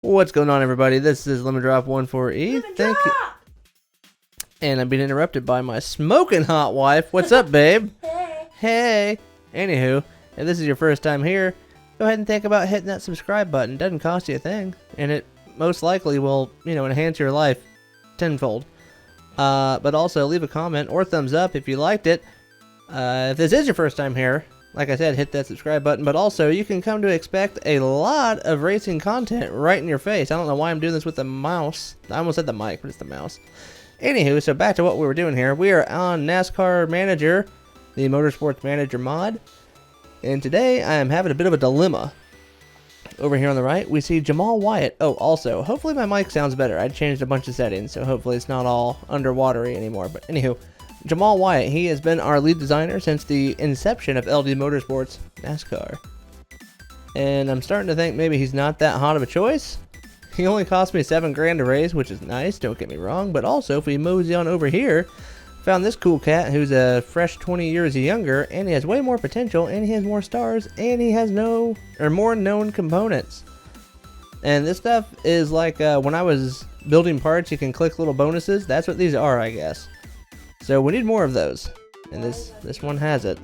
What's going on, everybody? This is Lemon Drop 14E. Thank you. And I'm being interrupted by my smoking hot wife. What's up, babe? Hey. Hey. Anywho, if this is your first time here, go ahead and think about hitting that subscribe button. Doesn't cost you a thing, and it most likely will, enhance your life tenfold. But also leave a comment or thumbs up if you liked it. If this is your first time here, like I said, hit that subscribe button, but also you can come to expect a lot of racing content right in your face. I don't know why I'm doing this with the mouse. I almost said the mic, but it's the mouse. Anywho, so back to what we were doing here. We are on NASCAR Manager, the Motorsports Manager mod, and today I am having a bit of a dilemma. Over here on the right, we see Jamal Wyatt. Oh, also, hopefully my mic sounds better. I changed a bunch of settings, so hopefully it's not all underwatery anymore. But anywho, Jamal Wyatt, he has been our lead designer since the inception of LD Motorsports NASCAR. And I'm starting to think maybe he's not that hot of a choice. He only cost me $7 grand to raise, which is nice, don't get me wrong. But also, if we mosey on over here, found this cool cat who's a fresh 20 years younger, and he has way more potential, and he has more stars, and he has more known components. And this stuff is like when I was building parts, you can click little bonuses. That's what these are, I guess. So we need more of those, and this one has it.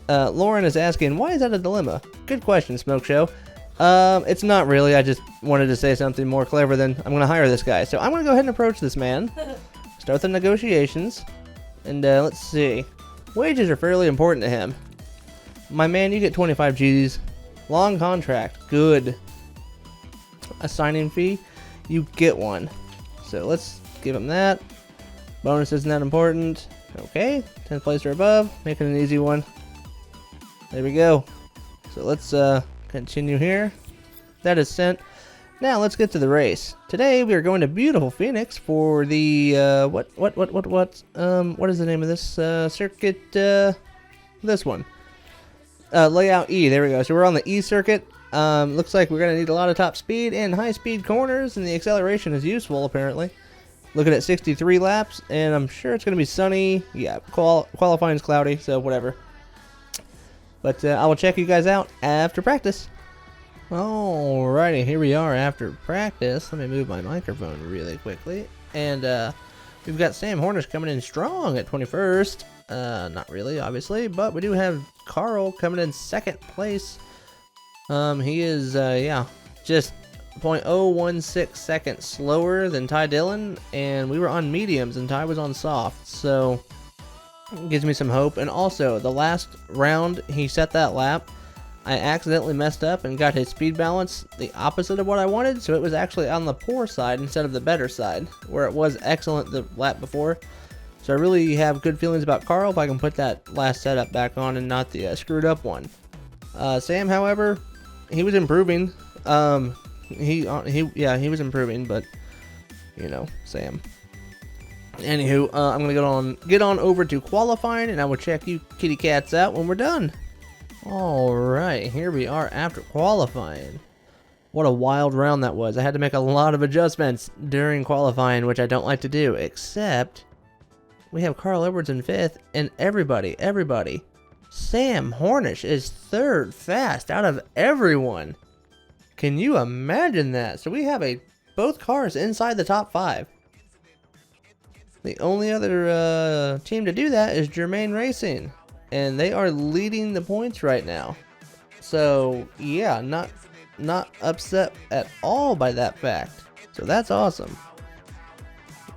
Lauren is asking, why is that a dilemma? Good question, Smoke Show. It's not really. I just wanted to say something more clever than I'm going to hire this guy. So I'm going to go ahead and approach this man. Start the negotiations, and let's see. Wages are fairly important to him. My man, you get 25 G's. Long contract, good. A signing fee, you get one. So let's give him that. Bonus isn't that important. Okay, 10th place or above, making an easy one. There we go. So let's continue here. That is sent. Now let's get to the race. Today we are going to beautiful Phoenix for the what is the name of this circuit? This one. Layout E. There we go. So we're on the E circuit. Looks like we're gonna need a lot of top speed and high speed corners, and the acceleration is useful apparently. Looking at 63 laps, and I'm sure it's gonna be sunny. Yeah, qualifying's cloudy, so whatever. But I will check you guys out after practice. Alrighty, here we are after practice. Let me move my microphone really quickly. And we've got Sam Hornish coming in strong at 21st. Not really, obviously, but we do have Carl coming in second place. He is, just 0.016 seconds slower than Ty Dillon, and we were on mediums and Ty was on soft, so it gives me some hope. And also, the last round he set that lap, I accidentally messed up and got his speed balance the opposite of what I wanted, so it was actually on the poor side instead of the better side, where it was excellent the lap before. So I really have good feelings about Carl if I can put that last setup back on and not the screwed up one. Sam, however, he was improving. He was improving, but Sam. Anywho, I'm gonna get on over to qualifying, and I will check you kitty cats out when we're done. Alright, here we are after qualifying. What a wild round that was. I had to make a lot of adjustments during qualifying, which I don't like to do, except we have Carl Edwards in 5th, and everybody, Sam Hornish is 3rd fast out of everyone. Can you imagine that? So we have both cars inside the top 5. The only other team to do that is Germain Racing, and they are leading the points right now. So yeah, not upset at all by that fact. So that's awesome.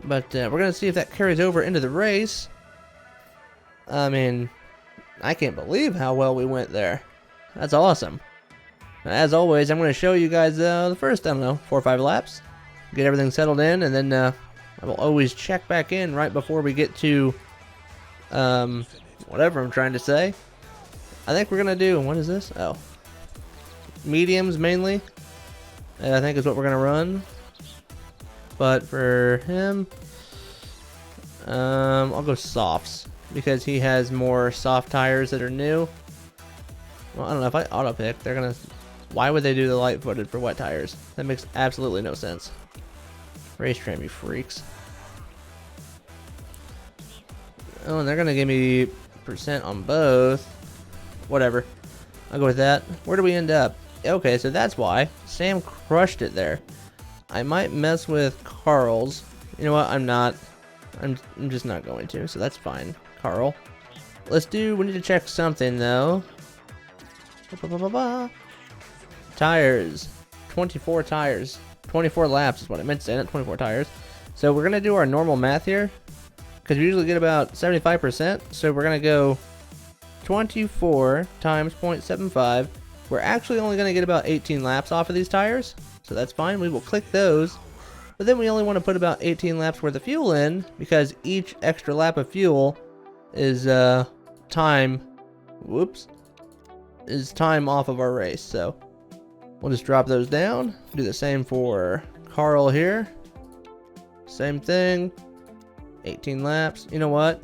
But we're gonna see if that carries over into the race. I mean, I can't believe how well we went there. That's awesome. As always, I'm going to show you guys the first, 4 or 5 laps. Get everything settled in, and then I will always check back in right before we get to whatever I'm trying to say. I think we're going to do, what is this? Oh. Mediums mainly, I think is what we're going to run. But for him, I'll go softs, because he has more soft tires that are new. Well, I don't know, if I auto pick, they're going to... Why would they do the light footed for wet tires? That makes absolutely no sense. Race tram, you freaks. Oh, and they're going to give me % on both. Whatever. I'll go with that. Where do we end up? Okay, so that's why. Sam crushed it there. I might mess with Carl's. You know what? I'm not. I'm just not going to, so that's fine. Carl. We need to check something, though. Tires. 24 tires. 24 laps is what I meant to say, not 24 tires. So we're going to do our normal math here, because we usually get about 75%. So we're going to go 24 times 0.75. We're actually only going to get about 18 laps off of these tires, so that's fine. We will click those, but then we only want to put about 18 laps worth of fuel in, because each extra lap of fuel is time off of our race. So we'll just drop those down. Do the same for Carl here. Same thing. 18 laps. You know what?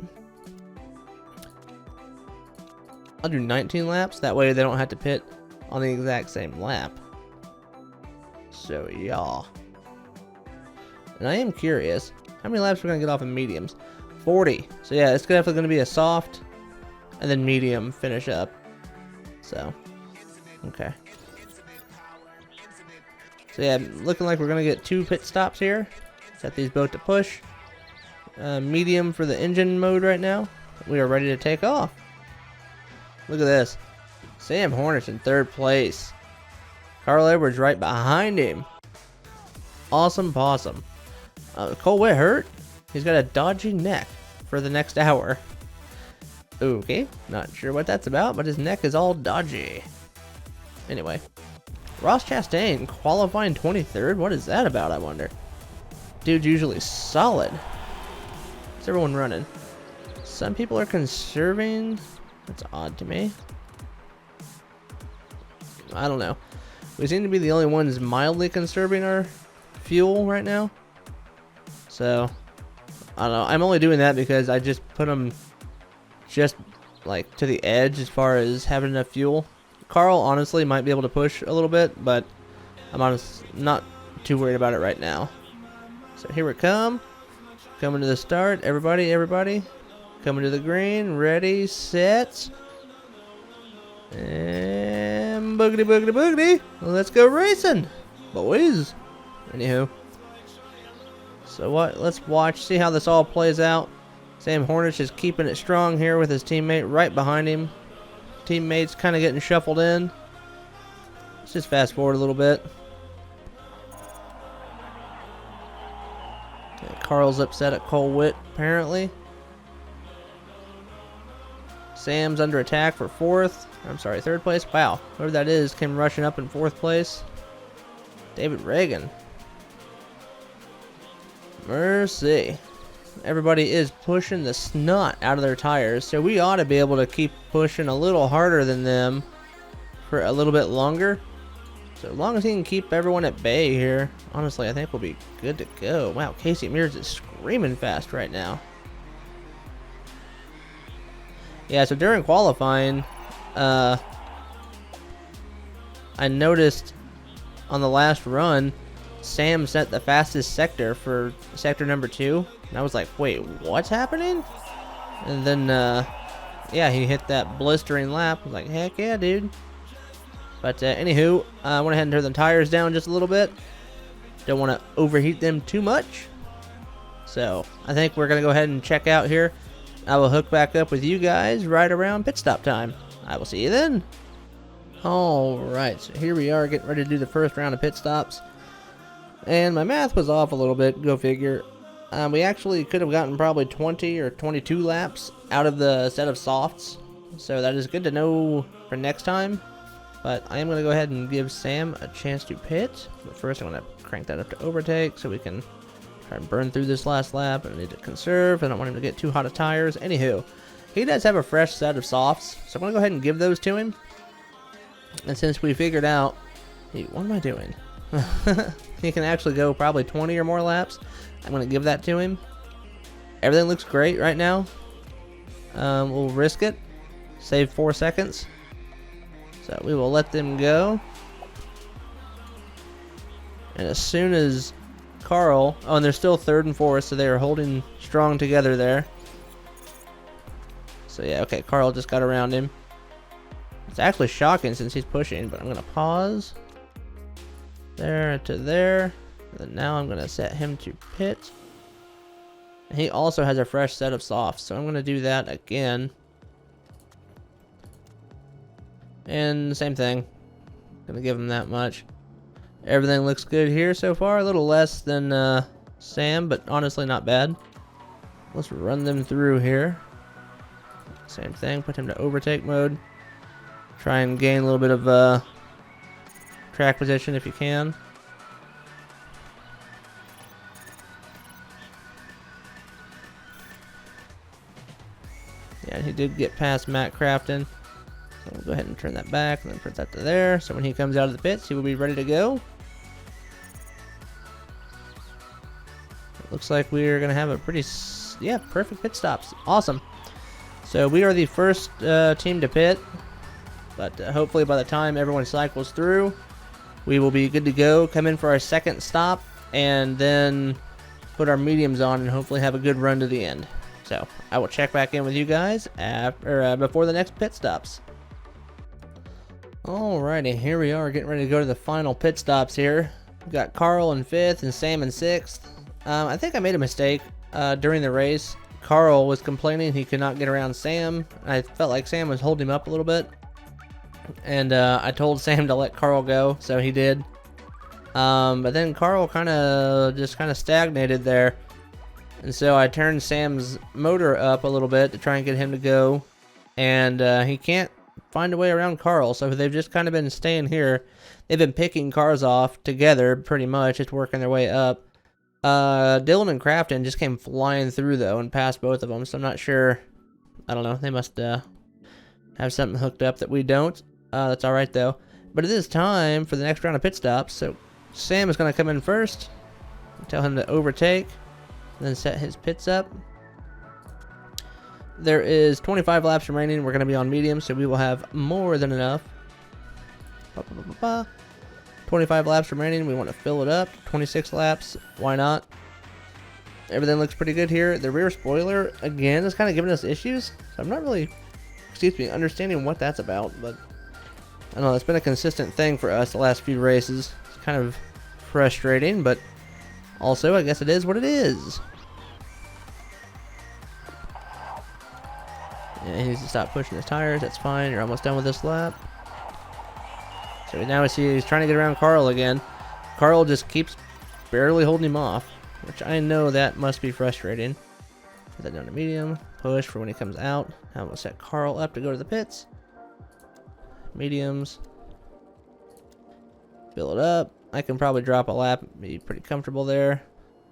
I'll do 19 laps. That way they don't have to pit on the exact same lap. So yeah. And I am curious, how many laps we're going to get off of mediums? 40. So yeah, it's definitely going to be a soft and then medium finish up. So, okay. So yeah, looking like we're going to get 2 pit stops here. Set these both to push. Medium for the engine mode right now. We are ready to take off. Look at this. Sam Hornish in 3rd place. Carl Edwards right behind him. Awesome possum. Cole Witt hurt. He's got a dodgy neck for the next hour. Okay, not sure what that's about, but his neck is all dodgy. Anyway. Ross Chastain qualifying 23rd. What is that about, I wonder? Dude's usually solid. What's everyone running? Some people are conserving. That's odd to me. I don't know. We seem to be the only ones mildly conserving our fuel right now. So, I don't know. I'm only doing that because I just put them just like to the edge as far as having enough fuel. Carl honestly might be able to push a little bit, but I'm not too worried about it right now. So here we come. Coming to the start. Everybody. Coming to the green. Ready, set. And boogity. Let's go racing, boys. Anywho. So what? Let's see how this all plays out. Sam Hornish is keeping it strong here with his teammate right behind him. Teammates kind of getting shuffled in. Let's just fast forward a little bit. Okay, Carl's upset at Cole Witt, apparently. Sam's under attack for 3rd place. Wow, whoever that is came rushing up in 4th place. David Reagan. Mercy. Everybody is pushing the snot out of their tires, so we ought to be able to keep pushing a little harder than them for a little bit longer. So as long as he can keep everyone at bay here, honestly, I think we'll be good to go. Wow, Casey Mears is screaming fast right now. Yeah, so during qualifying, I noticed on the last run, Sam set the fastest sector for sector number 2. And I was like, wait, what's happening? And then, yeah, he hit that blistering lap. I was like, heck yeah, dude. But, anywho, I went ahead and turned the tires down just a little bit. Don't want to overheat them too much. So, I think we're going to go ahead and check out here. I will hook back up with you guys right around pit stop time. I will see you then. Alright, so here we are getting ready to do the first round of pit stops. And my math was off a little bit, go figure. We actually could have gotten probably 20 or 22 laps out of the set of softs. So that is good to know for next time. But I am going to go ahead and give Sam a chance to pit. But first I'm going to crank that up to overtake so we can try and burn through this last lap. I need to conserve. I don't want him to get too hot of tires. Anywho, he does have a fresh set of softs. So I'm going to go ahead and give those to him. And since we figured out... Hey, what am I doing? He can actually go probably 20 or more laps. I'm going to give that to him. Everything looks great right now. We'll risk it. Save 4 seconds. So we will let them go. And as soon as Carl... Oh, and they're still 3rd and 4th, so they are holding strong together there. So yeah, okay, Carl just got around him. It's actually shocking since he's pushing, but I'm gonna pause. There to there. And then now I'm gonna set him to pit. And he also has a fresh set of softs, so I'm gonna do that again. And same thing. Gonna give him that much. Everything looks good here so far. A little less than Sam, but honestly not bad. Let's run them through here. Same thing. Put him to overtake mode. Try and gain a little bit of track position if you can. Yeah, he did get past Matt Crafton. So we'll go ahead and turn that back and then put that to there. So when he comes out of the pits, he will be ready to go. It looks like we're going to have a pretty, perfect pit stops. Awesome. So we are the first team to pit. But hopefully by the time everyone cycles through, we will be good to go. Come in for our second stop and then put our mediums on and hopefully have a good run to the end. So I will check back in with you guys before the next pit stops. Alrighty, here we are getting ready to go to the final pit stops here. We've got Carl in 5th and Sam in 6th. I think I made a mistake during the race. Carl was complaining he could not get around Sam. I felt like Sam was holding him up a little bit. And I told Sam to let Carl go, so he did. But then Carl kind of stagnated there. And so I turned Sam's motor up a little bit to try and get him to go. And he can't find a way around Carl, so they've just kind of been staying here. They've been picking cars off together, pretty much, just working their way up. Dylan and Crafton just came flying through, though, and passed both of them, so I'm not sure. I don't know, they must have something hooked up that we don't. That's alright, though. But it is time for the next round of pit stops, so Sam is going to come in first. Tell him to overtake, then set his pits up. There is 25 laps remaining. We're going to be on medium, so we will have more than enough. 25 laps remaining. We want to fill it up. 26 laps. Why not? Everything looks pretty good here. The rear spoiler, again, is kind of giving us issues. So I'm not really, understanding what that's about. But I don't know. It's been a consistent thing for us the last few races. It's kind of frustrating, but also, I guess it is what it is. Yeah, he needs to stop pushing his tires. That's fine. You're almost done with this lap. So now we see he's trying to get around Carl again. Carl just keeps barely holding him off, which I know that must be frustrating. Put that down to medium. Push for when he comes out. Now we'll set Carl up to go to the pits. Mediums. Fill it up. I can probably drop a lap. Be pretty comfortable there.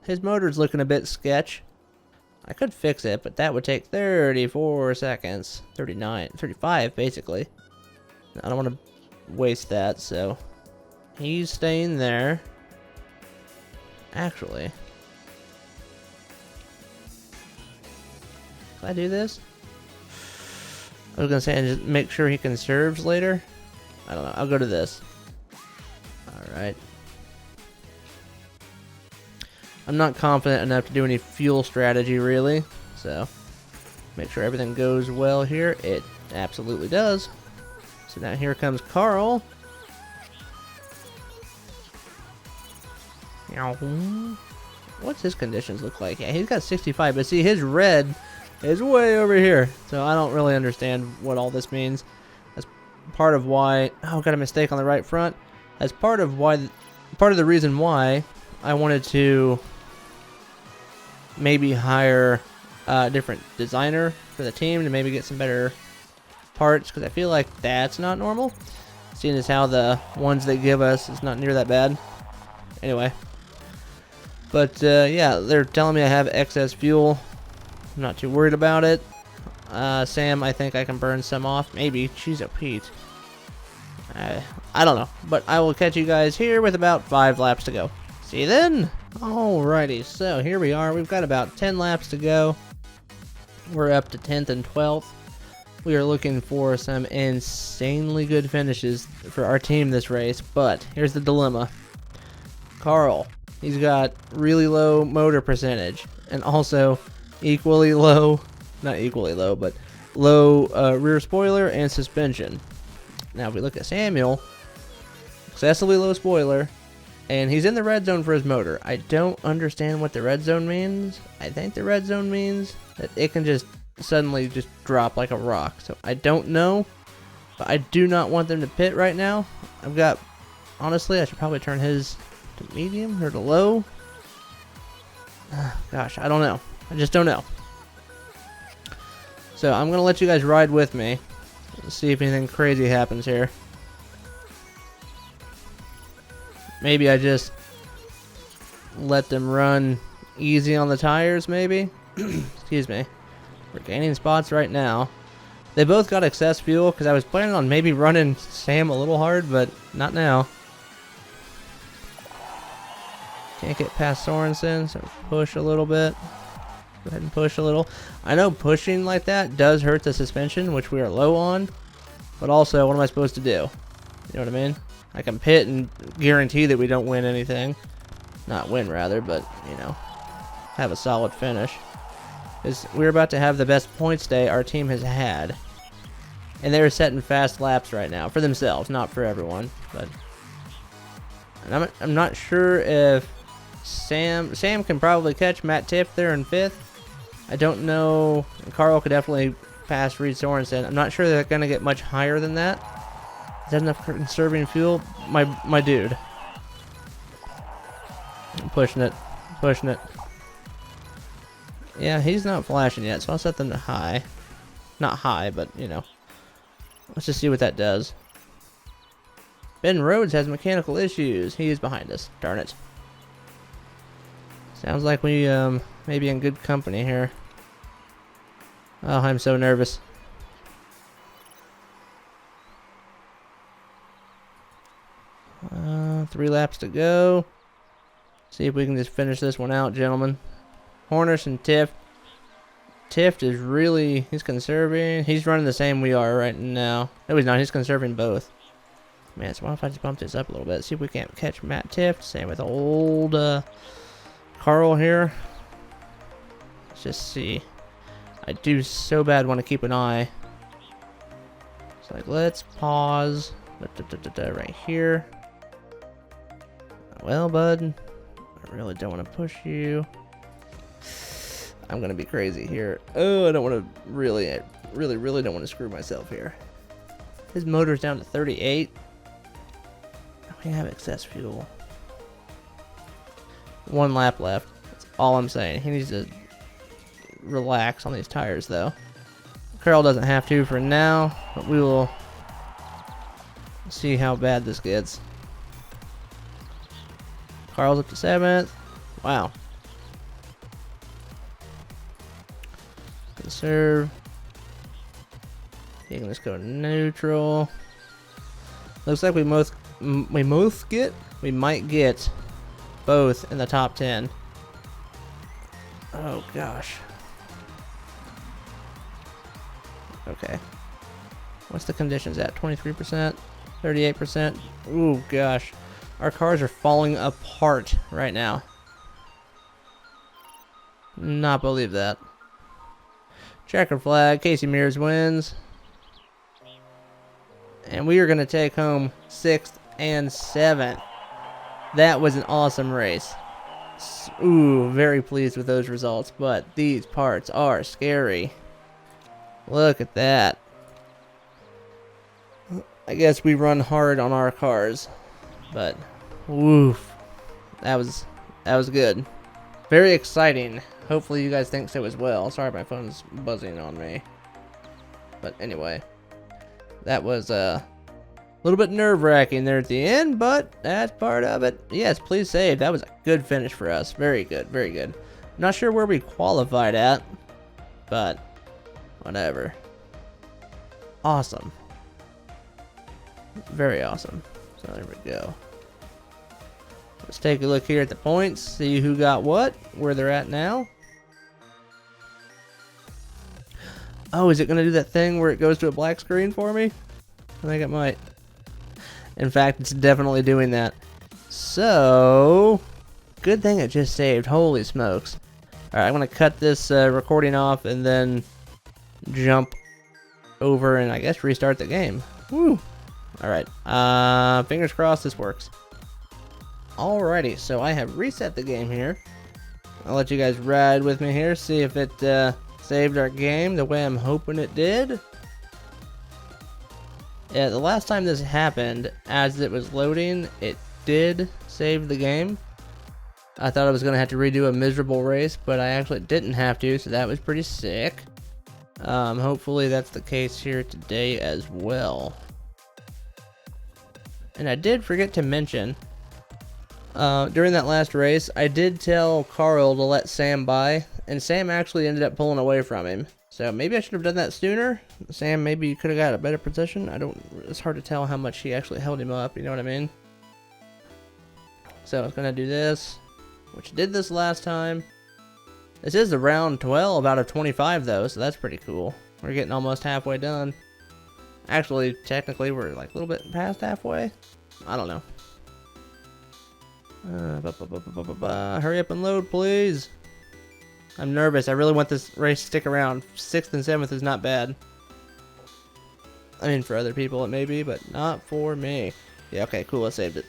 His motor's looking a bit sketch. I could fix it, but that would take 34 seconds. 39, 35 basically. I don't want to waste that, so he's staying there. Actually, can I do this? I was gonna say and just make sure he conserves later. I don't know. I'll go to this. Alright. I'm not confident enough to do any fuel strategy, really. So, make sure everything goes well here. It absolutely does. So now here comes Carl. What's his conditions look like? Yeah, he's got 65, but see, his red is way over here. So I don't really understand what all this means. That's part of why... Oh, got a mistake on the right front. That's part of the reason why I wanted to maybe hire a different designer for the team to maybe get some better parts, because I feel like that's not normal, seeing as how the ones they give us is not near that bad. Anyway, but yeah, they're telling me I have excess fuel. I'm not too worried about it. Sam, I think I can burn some off. Maybe. Jeez, oh Pete. I don't know, but I will catch you guys here with about 5 laps to go. See you then. Alrighty, so here we are. We've got about 10 laps to go. We're up to 10th and 12th. We are looking for some insanely good finishes for our team this race, but here's the dilemma. Carl, he's got really low motor percentage, and also equally low, not equally low, but low rear spoiler and suspension. Now, if we look at Samuel, excessively low spoiler, and he's in the red zone for his motor. I don't understand what the red zone means. I think the red zone means that it can just suddenly just drop like a rock. So I don't know, but I do not want them to pit right now. I've got, honestly, I should probably turn his to medium or to low. Gosh, I don't know. I just don't know. So I'm going to let you guys ride with me. Let's see if anything crazy happens here. Maybe I just let them run easy on the tires, maybe? Excuse me. We're gaining spots right now. They both got excess fuel, because I was planning on maybe running Sam a little hard, but not now. Can't get past Sorensen, so push a little bit. Go ahead and push a little. I know pushing like that does hurt the suspension, which we are low on, but also, what am I supposed to do? You know what I mean? I can pit and guarantee that we don't win anything. Not win, rather, but, you know, have a solid finish. Because we're about to have the best points day our team has had. And they're setting fast laps right now. For themselves, not for everyone. But and I'm not sure if Sam can probably catch Matt Tiff there in 5th. I don't know. Carl could definitely pass Reed Sorensen. I'm not sure they're going to get much higher than that. Is that enough for conserving fuel? My dude. I'm pushing it. Pushing it. Yeah, he's not flashing yet, so I'll set them to high. Not high, but, you know. Let's just see what that does. Ben Rhodes has mechanical issues. He is behind us. Darn it. Sounds like we may be in good company here. Oh, I'm so nervous. Three laps to go. See if we can just finish this one out, gentlemen. Hornish and Tiff. Tiff is really, he's conserving. He's running the same we are right now. No, he's not. He's conserving both. Man, so what if I just bump this up a little bit? See if we can't catch Matt Tiff. Same with old Carl here. Let's just see. I do so bad want to keep an eye. It's like, let's pause. Right here. Well, bud, I really don't want to push you. I'm going to be crazy here. Oh, I don't want to really don't want to screw myself here. His motor's down to 38. We have excess fuel. 1 lap left. That's all I'm saying. He needs to relax on these tires, though. Carl doesn't have to for now, but we will see how bad this gets. Carl's up to 7th. Wow. Conserve. You can just go neutral. Looks like we might get both in the top 10. Oh gosh. Okay. What's the conditions at? 23%? 38%? Ooh gosh. Our cars are falling apart right now. Not believe that. Checker flag. Casey Mears wins. And we are going to take home 6th and 7th. That was an awesome race. Ooh, very pleased with those results. But these parts are scary. Look at that. I guess we run hard on our cars. But, woof. That was good. Very exciting. Hopefully you guys think so as well. Sorry, my phone's buzzing on me. But anyway. That was a little bit nerve-wracking there at the end, but that's part of it. Yes, please save. That was a good finish for us. Very good, very good. Not sure where we qualified at, but whatever. Awesome. Very awesome. So there we go. Let's take a look here at the points, see who got what, where they're at now. Oh, is it going to do that thing where it goes to a black screen for me? I think it might. In fact, it's definitely doing that. So, good thing it just saved. Holy smokes. Alright, I'm going to cut this recording off and then jump over and I guess restart the game. Woo! Alright. Fingers crossed this works. Alrighty, so I have reset the game here. I'll let you guys ride with me here, see if it saved our game the way I'm hoping it did. Yeah, the last time this happened, as it was loading, it did save the game. I thought I was going to have to redo a miserable race, but I actually didn't have to, so that was pretty sick. Hopefully that's the case here today as well. And I did forget to mention, during that last race, I did tell Carl to let Sam by, and Sam actually ended up pulling away from him. So maybe I should have done that sooner. Sam maybe could have got a better position. It's hard to tell how much he actually held him up, you know what I mean? So I was going to do this, which did this last time. This is the round 12 out of 25 though, so that's pretty cool. We're getting almost halfway done. Actually, technically, we're like a little bit past halfway. I don't know. Hurry up and load, please. I'm nervous. I really want this race to stick around. 6th and 7th is not bad. I mean, for other people it may be, but not for me. Yeah, okay, cool. I saved it.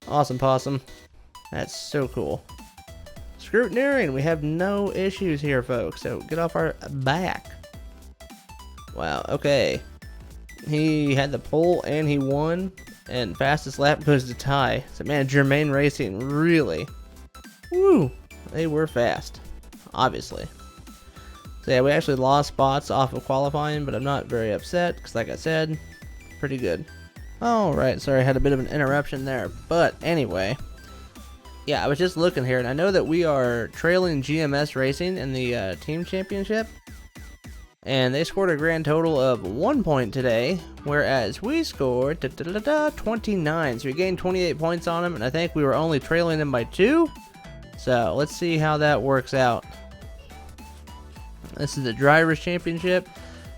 Awesome possum. That's so cool. Scrutineering. We have no issues here, folks. So get off our back. Wow, okay. He had the pole and he won. And fastest lap goes to tie. So man, Germain Racing really, woo, they were fast, obviously. So yeah, we actually lost spots off of qualifying, but I'm not very upset because, like I said, pretty good. All right, sorry, I had a bit of an interruption there, but anyway, yeah, I was just looking here, and I know that we are trailing GMS Racing in the team championship. And they scored a grand total of 1 point today, whereas we scored 29. So we gained 28 points on them, and I think we were only trailing them by 2. So let's see how that works out. This is the Drivers' Championship.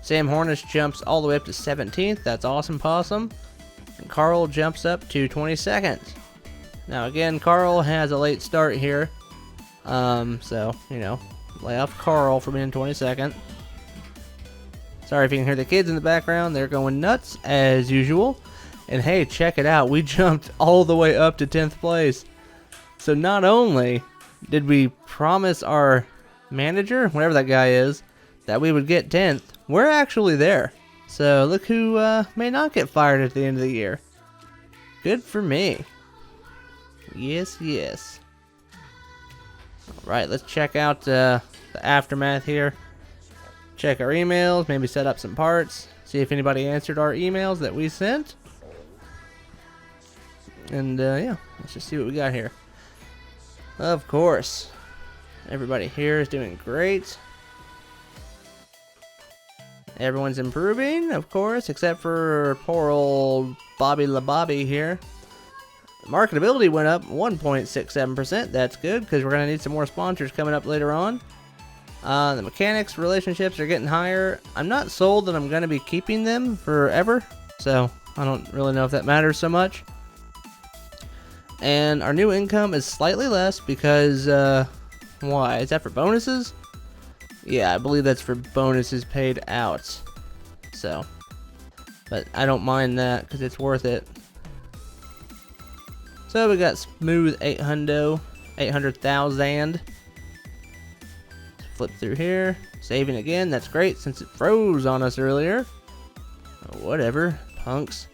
Sam Hornish jumps all the way up to 17th. That's awesome possum. And Carl jumps up to 22nd. Now again, Carl has a late start here. So, you know, lay off Carl for being 22nd. Sorry if you can hear the kids in the background. They're going nuts as usual. And hey, check it out. We jumped all the way up to 10th place. So not only did we promise our manager, whatever that guy is, that we would get 10th, we're actually there. So look who may not get fired at the end of the year. Good for me. Yes, yes. Alright, let's check out the aftermath here. Check our emails, maybe set up some parts, see if anybody answered our emails that we sent. And yeah, let's just see what we got here. Of course, everybody here is doing great. Everyone's improving, of course, except for poor old Bobby LaBobby here. Marketability went up 1.67%. That's good because we're going to need some more sponsors coming up later on. The mechanics relationships are getting higher. I'm not sold that I'm going to be keeping them forever, so I don't really know if that matters so much. And our new income is slightly less because, why? Is that for bonuses? Yeah, I believe that's for bonuses paid out. So, but I don't mind that because it's worth it. So we got smooth 800,000. Flip through here, saving again. That's great since it froze on us earlier. Whatever, punks.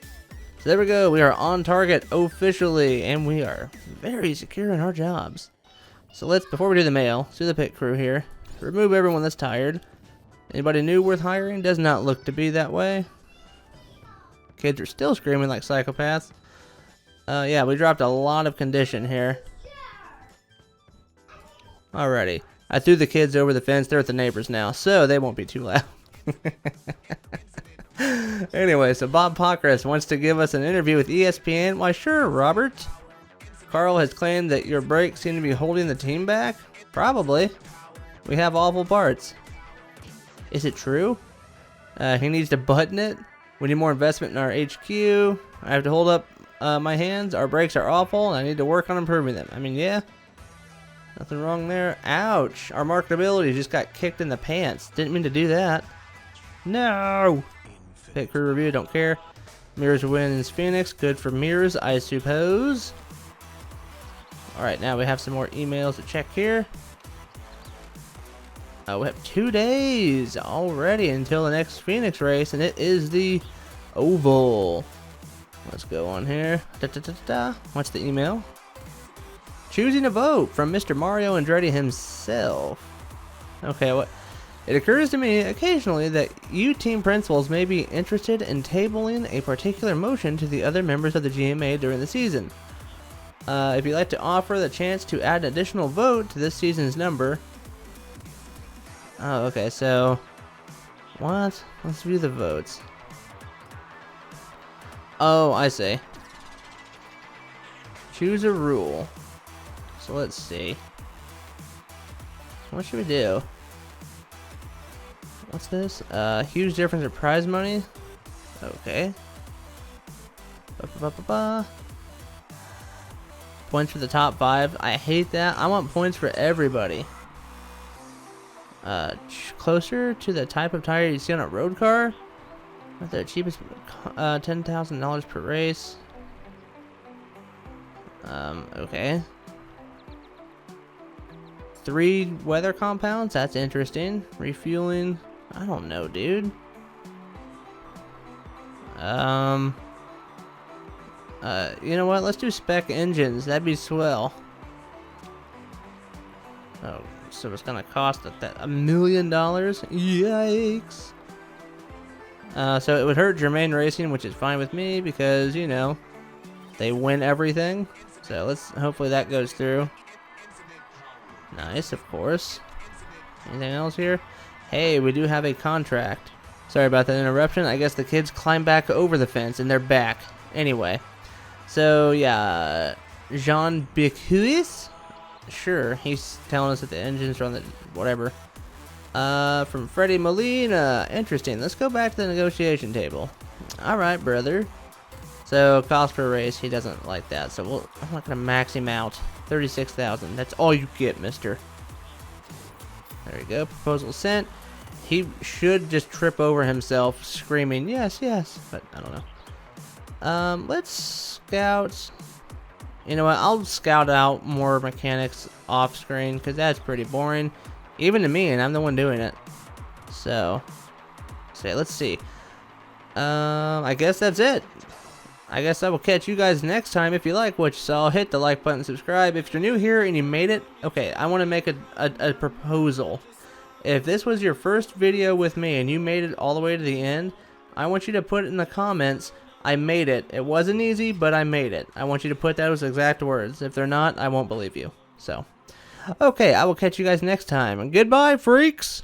So there we go. We are on target officially, and we are very secure in our jobs. So let's, before we do the mail, let's do the pit crew here. Remove everyone that's tired. Anybody new worth hiring? Does not look to be that way. Kids are still screaming like psychopaths. Yeah, we dropped a lot of condition here. Alrighty. I threw the kids over the fence. They're at the neighbors now, so they won't be too loud. Anyway, so Bob Pockris wants to give us an interview with ESPN. Why, sure, Robert. Carl has claimed that your brakes seem to be holding the team back. Probably. We have awful parts. Is it true? He needs to button it. We need more investment in our HQ. I have to hold up my hands. Our brakes are awful, and I need to work on improving them. I mean, yeah. Nothing wrong there. Ouch. Our marketability just got kicked in the pants. Didn't mean to do that. No. Pit crew review. Don't care. Mears wins Phoenix. Good for Mears, I suppose. Alright, now we have some more emails to check here. We have 2 days already until the next Phoenix race, and it is the Oval. Let's go on here. What's the email? Choosing a vote from Mr. Mario Andretti himself. Okay, what? It occurs to me occasionally that you team principals may be interested in tabling a particular motion to the other members of the GMA during the season. If you'd like to offer the chance to add an additional vote to this season's number. Oh, okay, so what? Let's view the votes. Oh, I see. Choose a rule. So let's see. What should we do? What's this? Huge difference in prize money. Okay. Points for the top 5. I hate that. I want points for everybody. Closer to the type of tire you see on a road car. At the cheapest, $10,000 per race. Okay. 3 weather compounds. That's interesting. Refueling. I don't know, dude. You know what? Let's do spec engines. That'd be swell. Oh, so it's gonna cost $1 million? Yikes. So it would hurt Germain Racing, which is fine with me because, you know, they win everything. So let's hopefully that goes through. Nice, of course. Anything else here? Hey, we do have a contract. Sorry about that interruption. I guess the kids climbed back over the fence and they're back. Anyway. So, yeah. Jean Bicuis? Sure, he's telling us that the engines are on the whatever. From Freddie Molina. Interesting. Let's go back to the negotiation table. Alright, brother. So, cost per race, he doesn't like that. So, I'm not going to max him out. 36,000. That's all you get, mister. There you go. Proposal sent. He should just trip over himself screaming, yes, yes. But, I don't know. Let's scout. You know what? I'll scout out more mechanics off screen because that's pretty boring. Even to me, and I'm the one doing it. So, let's see. I guess that's it. I guess I will catch you guys next time. If you like what you saw, hit the like button, subscribe. If you're new here and you made it, okay, I want to make a proposal. If this was your first video with me and you made it all the way to the end, I want you to put in the comments, I made it. It wasn't easy, but I made it. I want you to put those exact words. If they're not, I won't believe you. So, okay, I will catch you guys next time. And goodbye, freaks!